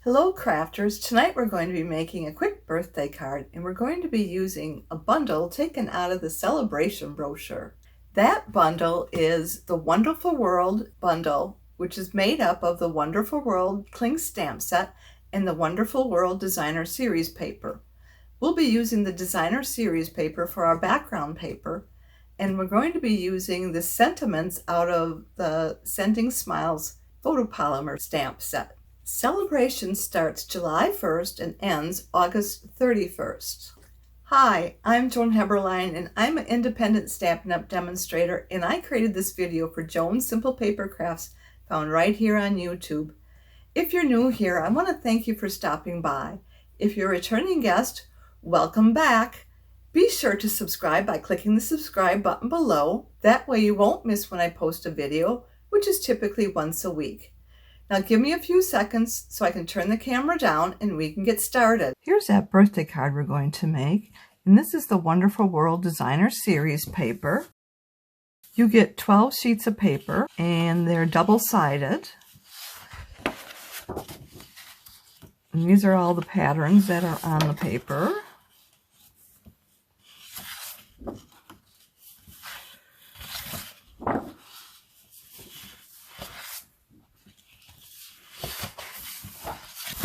Hello crafters, tonight we're going to be making a quick birthday card and we're going to be using a bundle taken out of the SALE-a-bration brochure. That bundle is the Wonderful World bundle, which is made up of the Wonderful World Cling Stamp Set and the Wonderful World Designer Series paper. We'll be using the Designer Series paper for our background paper, and we're going to be using the sentiments out of the Sending Smiles photopolymer stamp set. SALE-a-bration starts July 1st and ends August 31st. Hi, I'm Joan and I'm an independent Stampin' Up! Demonstrator, and I created this video for Joan's Simple Paper Crafts, found right here on YouTube. If you're new here, I want to thank you for stopping by. If you're a returning guest, welcome back. Be sure to subscribe by clicking the subscribe button below. That way you won't miss when I post a video, which is typically once a week. Now give me a few seconds so I can turn the camera down and we can get started. Here's that birthday card we're going to make. And this is the Wonderful World Designer Series paper. You get 12 sheets of paper and they're double-sided. And these are all the patterns that are on the paper.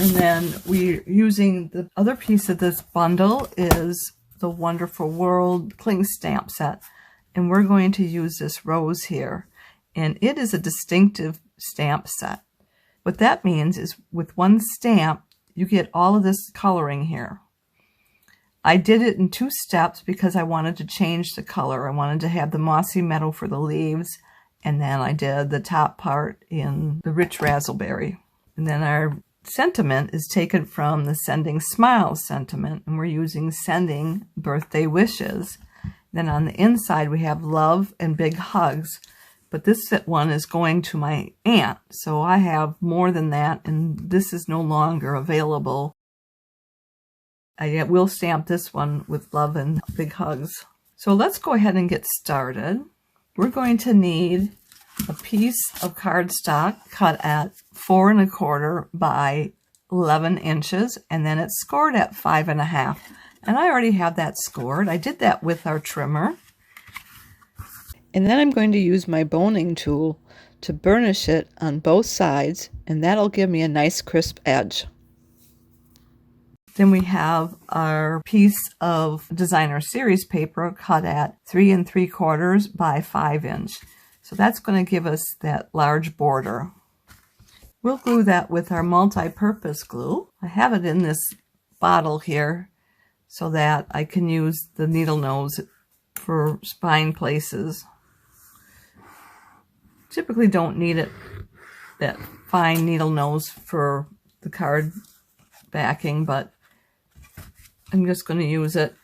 And then we're using the other piece of this bundle is the Wonderful World Cling Stamp Set. And we're going to use this rose here. And it is a distinctive stamp set. What that means is with one stamp, you get all of this coloring here. I did it in 2 steps because I wanted to change the color. I wanted to have the mossy meadow for the leaves. And then I did the top part in the rich raspberry. And then our sentiment is taken from the Sending Smiles sentiment, and we're using Sending Birthday Wishes. Then on the inside we have Love and Big Hugs, but this one is going to my aunt, so I have more than that, and this is no longer available. I will stamp this one with Love and Big Hugs. So let's go ahead and get started. We're going to need a piece of cardstock cut at 4 1/4 by 11 inches, and then it's scored at 5 1/2. And I already have that scored. I did that with our trimmer. And then I'm going to use my boning tool to burnish it on both sides, and that'll give me a nice crisp edge. Then we have our piece of Designer Series paper cut at 3 3/4 by 5 inch. So that's going to give us that large border. We'll glue that with our multi-purpose glue. I have it in this bottle here so that I can use the needle nose for spine places. Typically don't need it, that fine needle nose for the card backing, but I'm just going to use it.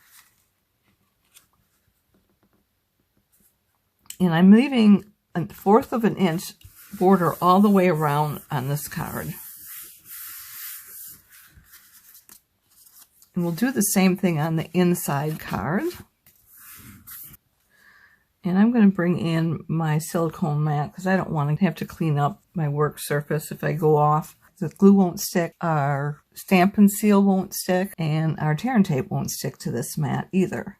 And I'm leaving 1/4 of an inch border all the way around on this card. And we'll do the same thing on the inside card. And I'm going to bring in my silicone mat because I don't want to have to clean up my work surface if I go off. The glue won't stick, our Stampin' seal won't stick, and our tear and tape won't stick to this mat either.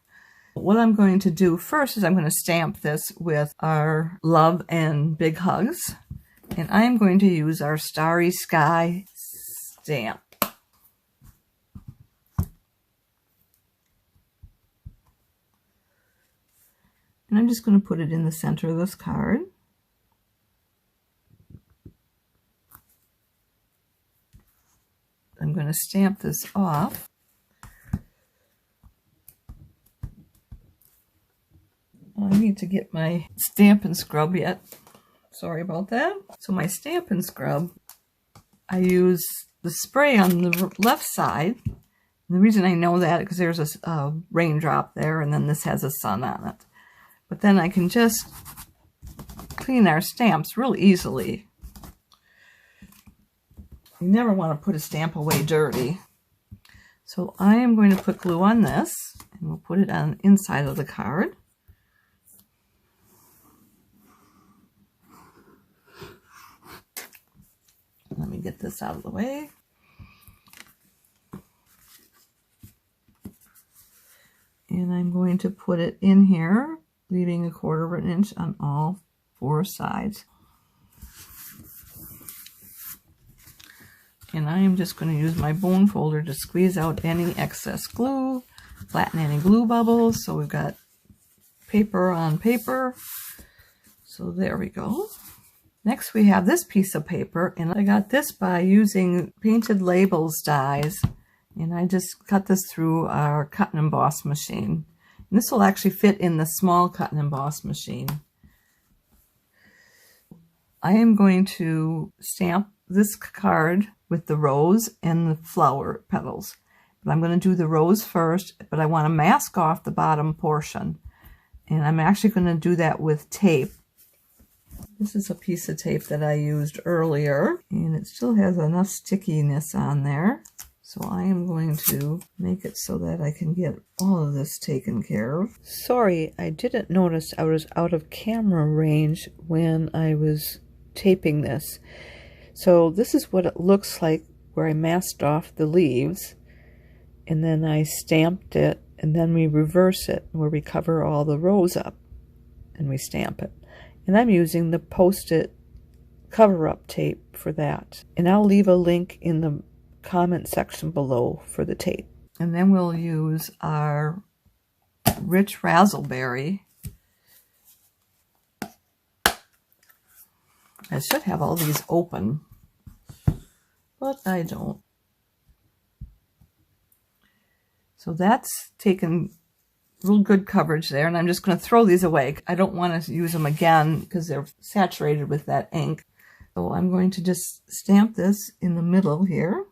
What I'm going to do first is I'm going to stamp this with our Love and Big Hugs. And I'm going to use our Starry Sky stamp. And I'm just going to put it in the center of this card. I'm going to stamp this off. I need to get my Stampin' Scrub yet. Sorry about that. So my Stampin' Scrub, I use the spray on the left side. And the reason I know that is because there's a raindrop there, and then this has a sun on it. But then I can just clean our stamps real easily. You never want to put a stamp away dirty. So I am going to put glue on this, and we'll put it on the inside of the card. Let me get this out of the way. And I'm going to put it in here, leaving 1/4 of an inch on all 4 sides. And I am just going to use my bone folder to squeeze out any excess glue, flatten any glue bubbles. So we've got paper on paper. So there we go. Next we have this piece of paper, and I got this by using Painted Labels dies. And I just cut this through our cut and emboss machine. And this will actually fit in the small cut and emboss machine. I am going to stamp this card with the rose and the flower petals. But I'm going to do the rose first, but I want to mask off the bottom portion. And I'm actually going to do that with tape. This is a piece of tape that I used earlier, and it still has enough stickiness on there. So I am going to make it so that I can get all of this taken care of. Sorry, I didn't notice I was out of camera range when I was taping this. So this is what it looks like where I masked off the leaves, and then I stamped it, and then we reverse it where we cover all the rows up and we stamp it. And I'm using the Post-it cover-up tape for that. And I'll leave a link in the comment section below for the tape. And then we'll use our rich razzleberry. I should have all these open, but I don't. So that's taken real good coverage there, and I'm just going to throw these away. I don't want to use them again because they're saturated with that ink. So I'm going to just stamp this in the middle here.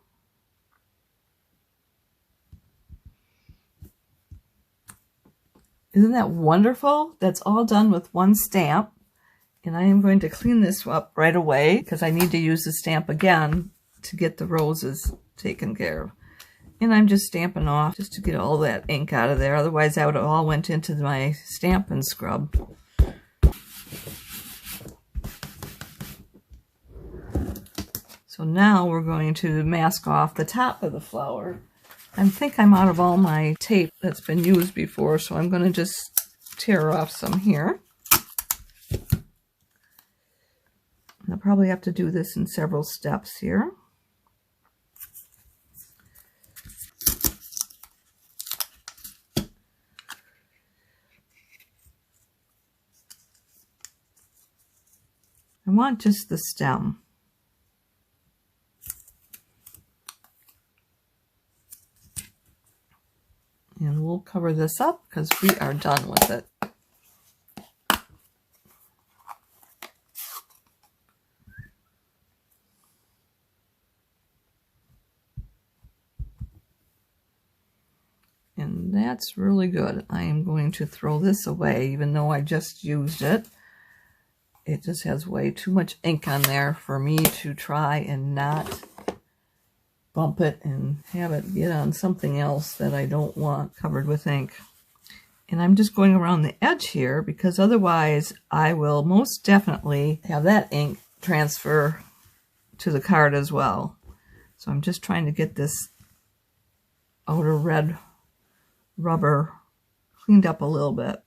Isn't that wonderful? That's all done with one stamp. And I am going to clean this up right away because I need to use the stamp again to get the roses taken care of. And I'm just stamping off just to get all that ink out of there. Otherwise that would have all went into my Stampin' scrub. So now we're going to mask off the top of the flower. I think I'm out of all my tape that's been used before, so I'm going to just tear off some here. I'll probably have to do this in several steps here. I want just the stem. And we'll cover this up because we are done with it. And that's really good. I am going to throw this away, even though I just used it. It just has way too much ink on there for me to try and not bump it and have it get on something else that I don't want covered with ink. And I'm just going around the edge here because otherwise I will most definitely have that ink transfer to the card as well. So I'm just trying to get this outer red rubber cleaned up a little bit.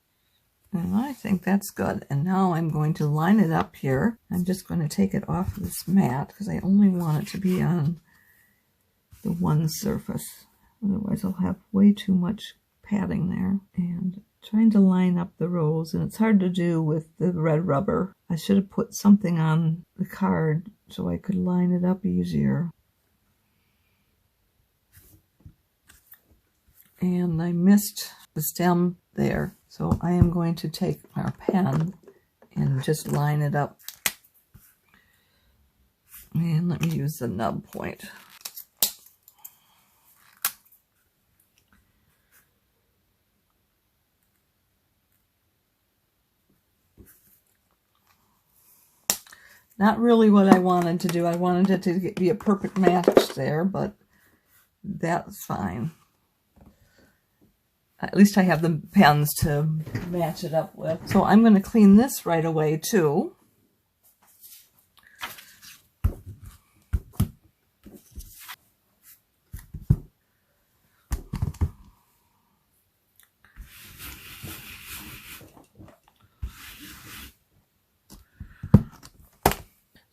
And I think that's good. And now I'm going to line it up here. I'm just going to take it off of this mat because I only want it to be on the one surface. Otherwise I'll have way too much padding there. And trying to line up the rows, and it's hard to do with the red rubber. I should have put something on the card so I could line it up easier. And I missed the stem there. So I am going to take our pen and just line it up. And let me use the nub point. Not really what I wanted to do. I wanted it to be a perfect match there, but that's fine. At least I have the pens to match it up with. So I'm going to clean this right away too.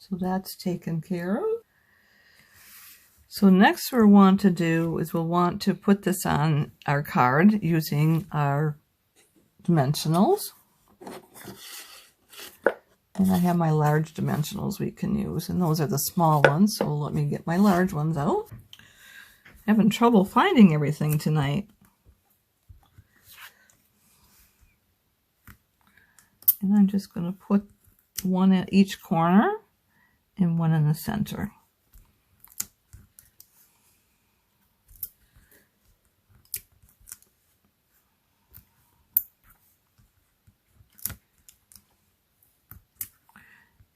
So that's taken care of. So next we'll want to do is we'll want to put this on our card using our dimensionals. And I have my large dimensionals we can use, and those are the small ones, so let me get my large ones out. Having trouble finding everything tonight. And I'm just going to put one at each corner and one in the center.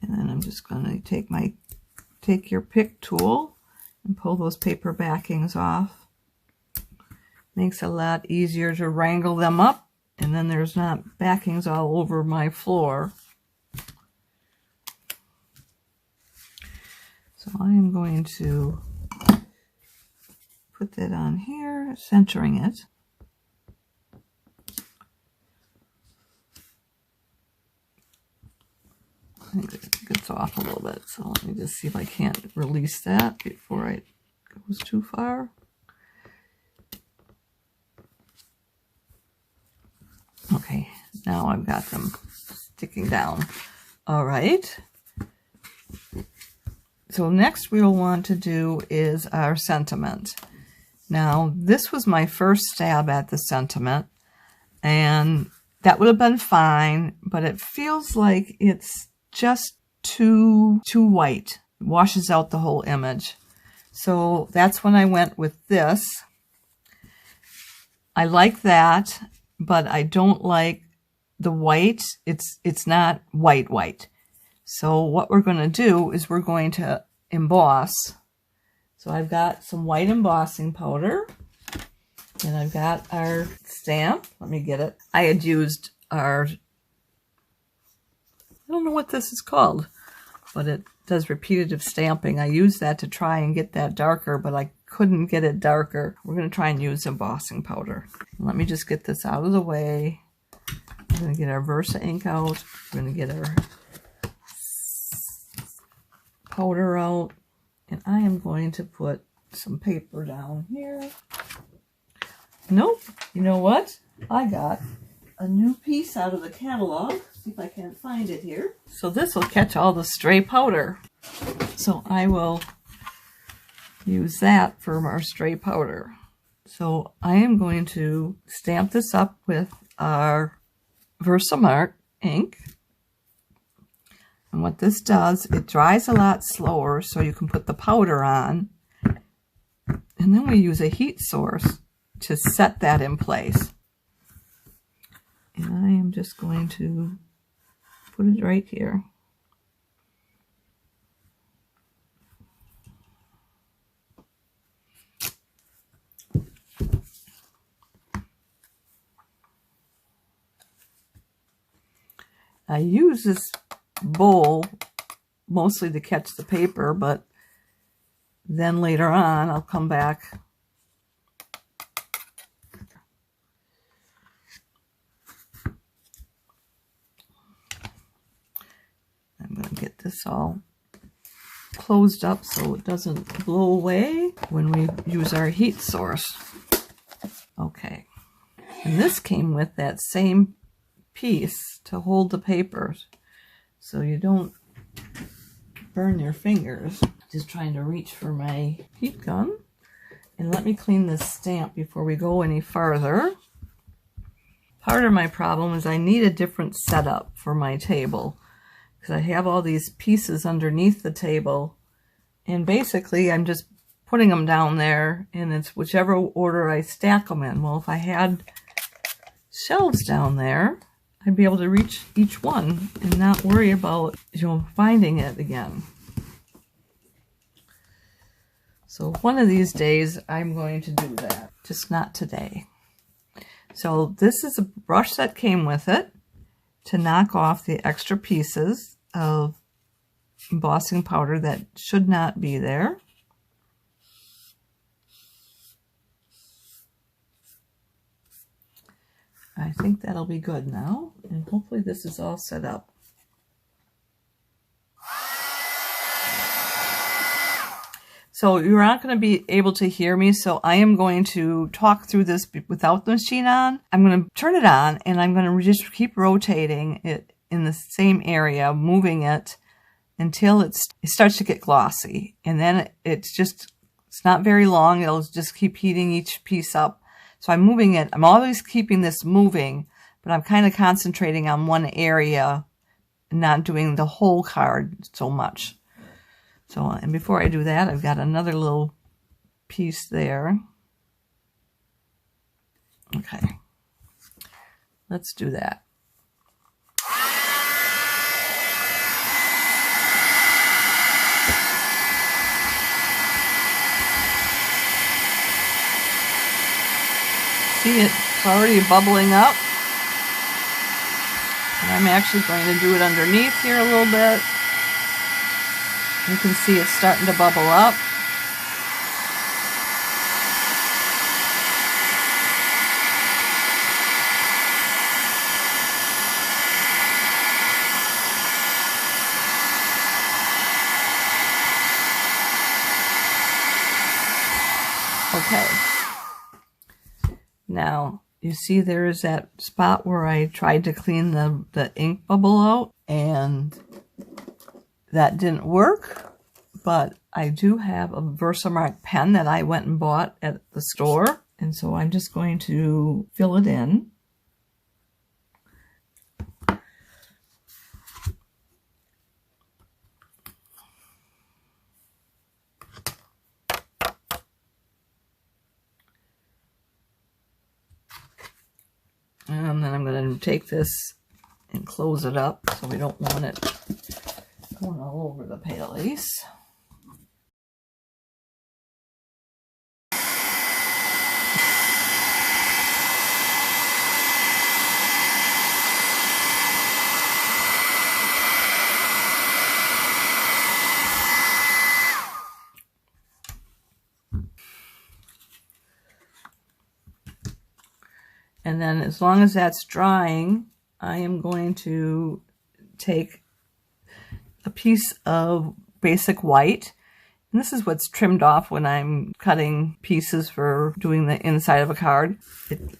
And then I'm just going to take your pick tool and pull those paper backings off. Makes it a lot easier to wrangle them up, and then there's not backings all over my floor. So I am going to put that on here, centering it. I think it gets off a little bit, so let me just see if I can't release that before it goes too far. Okay, now I've got them sticking down. All right. So next we'll want to do is our sentiment. Now, this was my first stab at the sentiment, and that would have been fine, but it feels like it's just too white. It washes out the whole image. So that's when I went with this. I like that, but I don't like the white. It's not white. So what we're going to do is we're going to emboss. So I've got some white embossing powder, and I've got our stamp. Let me get it. I had used our, I don't know what this is called, but it does repetitive stamping. I used that to try and get that darker, but I couldn't get it darker. We're going to try and use embossing powder. Let me just get this out of the way. We're going to get our Versa ink out. We're going to get our powder out. And I am going to put some paper down here. Nope. You know what? I got a new piece out of the catalog. See if I can find it here. So this will catch all the stray powder. So I will use that for our stray powder. So I am going to stamp this up with our Versamark ink. And what this does, it dries a lot slower so you can put the powder on. And then we use a heat source to set that in place. And I am just going to put it right here. I use this bowl mostly to catch the paper, but then later on I'll come back I'm going to get this all closed up so it doesn't blow away when we use our heat source. Okay, and this came with that same piece to hold the papers so you don't burn your fingers. Just trying to reach for my heat gun. And let me clean this stamp before we go any farther. Part of my problem is I need a different setup for my table because I have all these pieces underneath the table, and basically I'm just putting them down there, and it's whichever order I stack them in. Well, if I had shelves down there, I'd be able to reach each one and not worry about, finding it again. So one of these days I'm going to do that, just not today. So this is a brush that came with it to knock off the extra pieces of embossing powder that should not be there. I think that'll be good now, and hopefully this is all set up. So you're not going to be able to hear me, so I am going to talk through this without the machine on. I'm going to turn it on, and I'm going to just keep rotating it in the same area, moving it until it starts to get glossy. And then it's not very long. It'll just keep heating each piece up. So I'm moving it. I'm always keeping this moving, but I'm kind of concentrating on one area and not doing the whole card so much. So, and before I do that, I've got another little piece there. Okay, let's do that. See, it's already bubbling up. And I'm actually going to do it underneath here a little bit. You can see it's starting to bubble up. Okay. Now, you see there is that spot where I tried to clean the ink bubble out, and that didn't work, but I do have a Versamark pen that I went and bought at the store, and so I'm just going to fill it in. And then I'm going to take this and close it up, so we don't want it going all over the palette. And then as long as that's drying, I am going to take a piece of Basic White. And this is what's trimmed off when I'm cutting pieces for doing the inside of a card.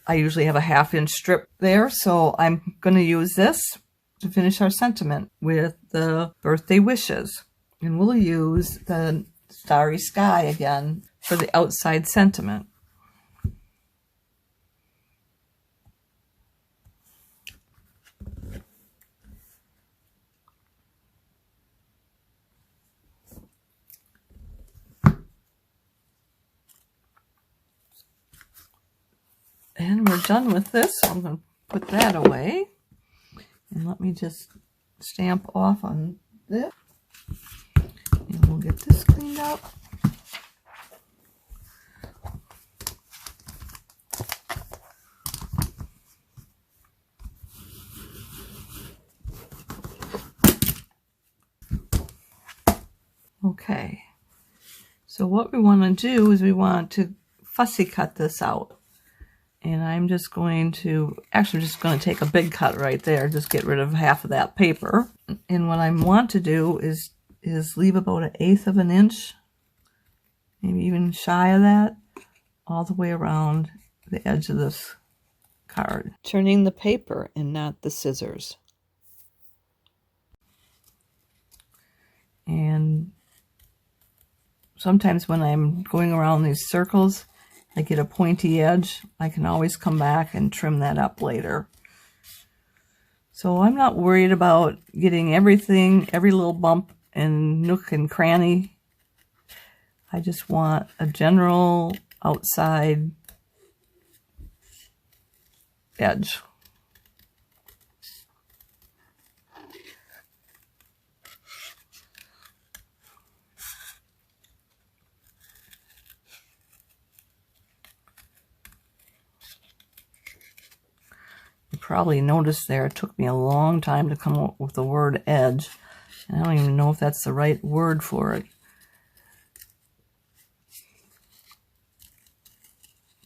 I usually have a 1/2-inch strip there, so I'm going to use this to finish our sentiment with the birthday wishes. And we'll use the Starry Sky again for the outside sentiment. And we're done with this, so I'm going to put that away. And let me just stamp off on this. And we'll get this cleaned up. Okay, so what we want to do is we want to fussy cut this out. And I'm just going to, actually just going to take a big cut right there, just get rid of half of that paper. And what I want to do is leave about 1/8 of an inch, maybe even shy of that, all the way around the edge of this card. Turning the paper and not the scissors. And sometimes when I'm going around these circles, I get a pointy edge. I can always come back and trim that up later. So I'm not worried about getting everything, every little bump and nook and cranny. I just want a general outside edge. Probably noticed there it took me a long time to come up with the word edge, and I don't even know if that's the right word for it,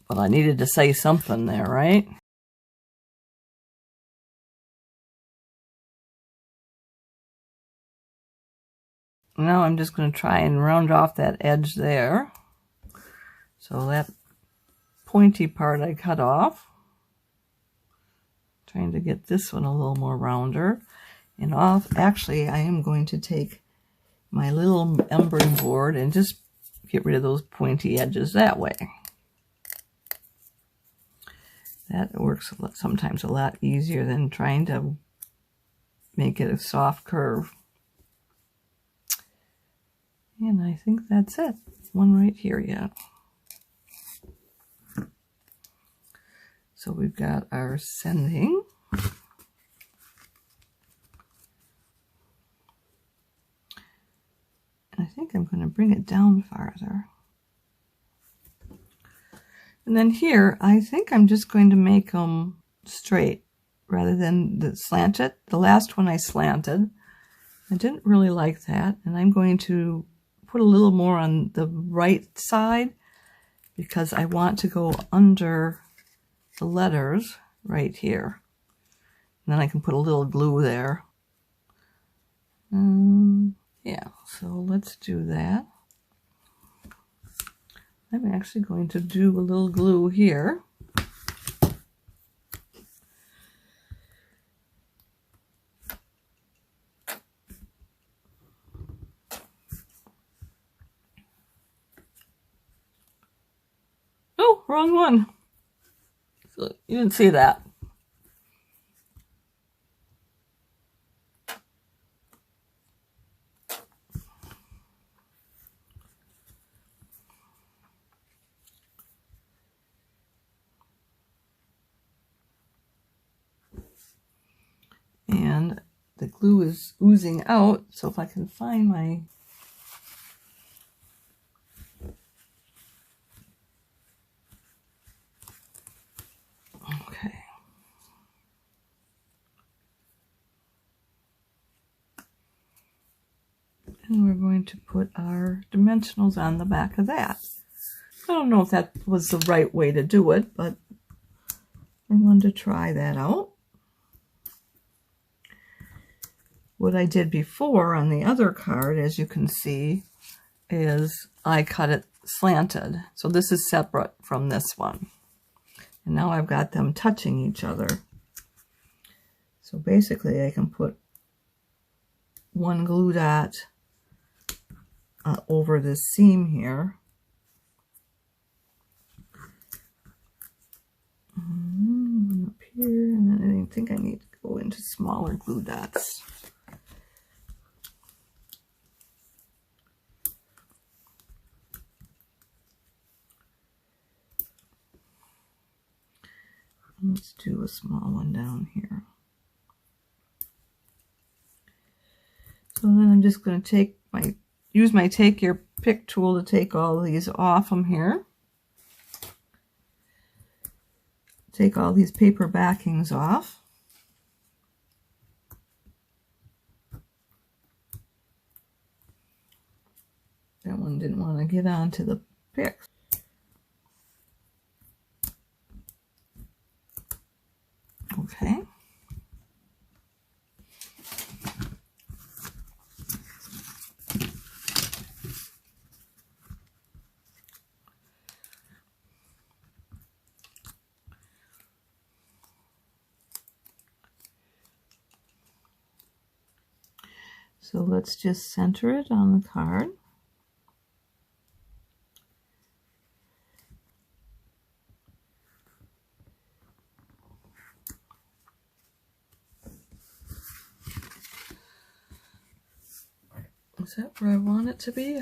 but I needed to say something there, right? Now I'm just going to try and round off that edge there. So that pointy part I cut off. Trying to get this one a little more rounder. And actually I am going to take my little embroidery board and just get rid of those pointy edges that way. That works sometimes a lot easier than trying to make it a soft curve. And I think that's it. One right here yet. So we've got our sending. And I think I'm going to bring it down farther. And then here, I think I'm just going to make them straight rather than slant it. The last one I slanted. I didn't really like that. And I'm going to put a little more on the right side because I want to go under the letters right here. And then I can put a little glue there. Yeah, so let's do that. I'm actually going to do a little glue here. Oh, wrong one. So you didn't see that. And the glue is oozing out, so if I can find my okay. And we're going to put our dimensionals on the back of that. I don't know if that was the right way to do it, but I wanted to try that out. What I did before on the other card, as you can see, is I cut it slanted. So this is separate from this one. And now I've got them touching each other. So basically I can put one glue dot over this seam here. Up here, and then I think I need to go into smaller glue dots. Let's do a small one down here. So then I'm just going to use my take your pick tool to take all these off from here. Take all these paper backings off. That one didn't want to get onto the picks. Okay. So let's just center it on the card. Is that where I want it to be?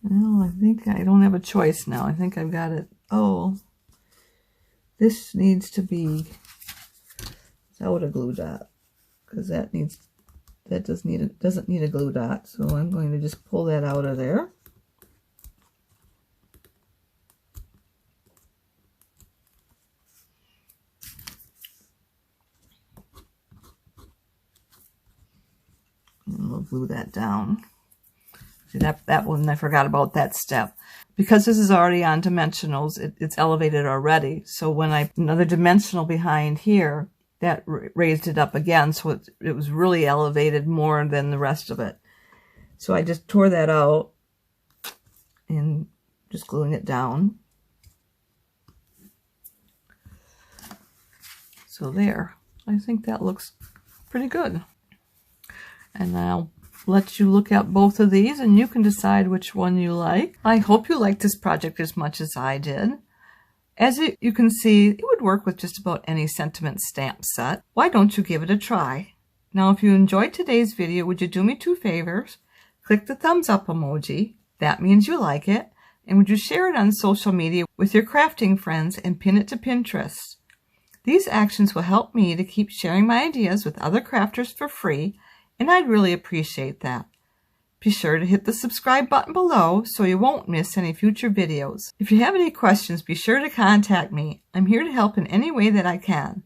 Well, I think I don't have a choice now. I think I've got it. Oh, this needs to be without a glue dot because that doesn't need a glue dot. So I'm going to just pull that out of there. And we'll glue that down. See that one, I forgot about that step. Because this is already on dimensionals, it's elevated already. So when another dimensional behind here, that raised it up again. So it was really elevated more than the rest of it. So I just tore that out and just gluing it down. So there, I think that looks pretty good. And I'll let you look at both of these and you can decide which one you like. I hope you liked this project as much as I did. As you can see, it would work with just about any sentiment stamp set. Why don't you give it a try? Now, if you enjoyed today's video, would you do me 2 favors? Click the thumbs up emoji. That means you like it. And would you share it on social media with your crafting friends and pin it to Pinterest? These actions will help me to keep sharing my ideas with other crafters for free, and I'd really appreciate that. Be sure to hit the subscribe button below so you won't miss any future videos. If you have any questions, be sure to contact me. I'm here to help in any way that I can.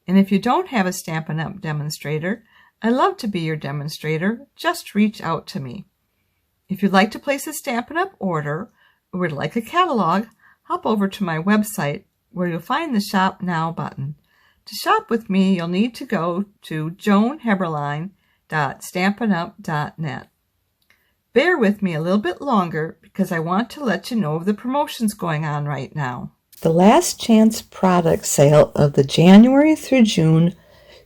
And if you don't have a Stampin' Up! Demonstrator, I'd love to be your demonstrator. Just reach out to me. If you'd like to place a Stampin' Up! Order or would like a catalog, hop over to my website where you'll find the Shop Now button. To shop with me, you'll need to go to joanssimplepapercrafts.stampinup.net. Bear with me a little bit longer because I want to let you know of the promotions going on right now. The last chance product sale of the January through June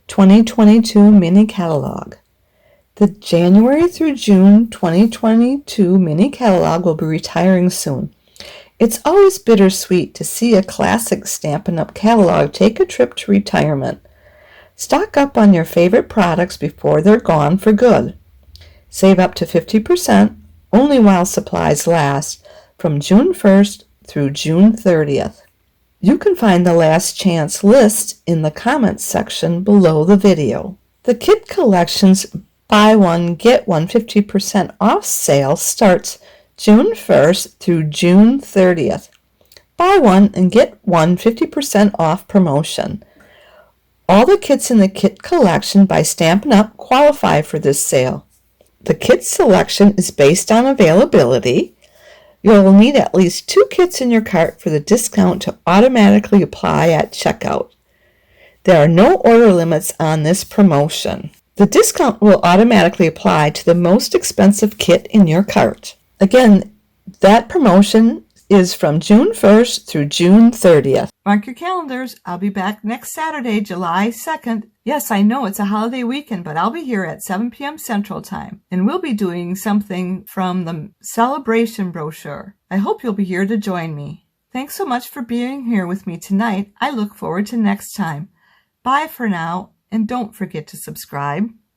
2022 mini catalog. The January through June 2022 mini catalog will be retiring soon. It's always bittersweet to see a classic Stampin' Up! Catalog take a trip to retirement. Stock up on your favorite products before they're gone for good. Save up to 50% only while supplies last from June 1st through June 30th. You can find the last chance list in the comments section below the video. The Kit Collection's Buy One, Get One 50% off sale starts June 1st through June 30th. Buy one and get one 50% off promotion. All the kits in the Kit Collection by Stampin' Up! Qualify for this sale. The kit selection is based on availability. You'll need at least 2 kits in your cart for the discount to automatically apply at checkout. There are no order limits on this promotion. The discount will automatically apply to the most expensive kit in your cart. Again, that promotion is from June 1st through June 30th. Mark your calendars. I'll be back next Saturday, July 2nd. Yes, I know it's a holiday weekend, but I'll be here at 7 p.m. Central Time, and we'll be doing something from the SALE-a-bration brochure. I hope you'll be here to join me. Thanks so much for being here with me tonight. I look forward to next time. Bye for now, and don't forget to subscribe.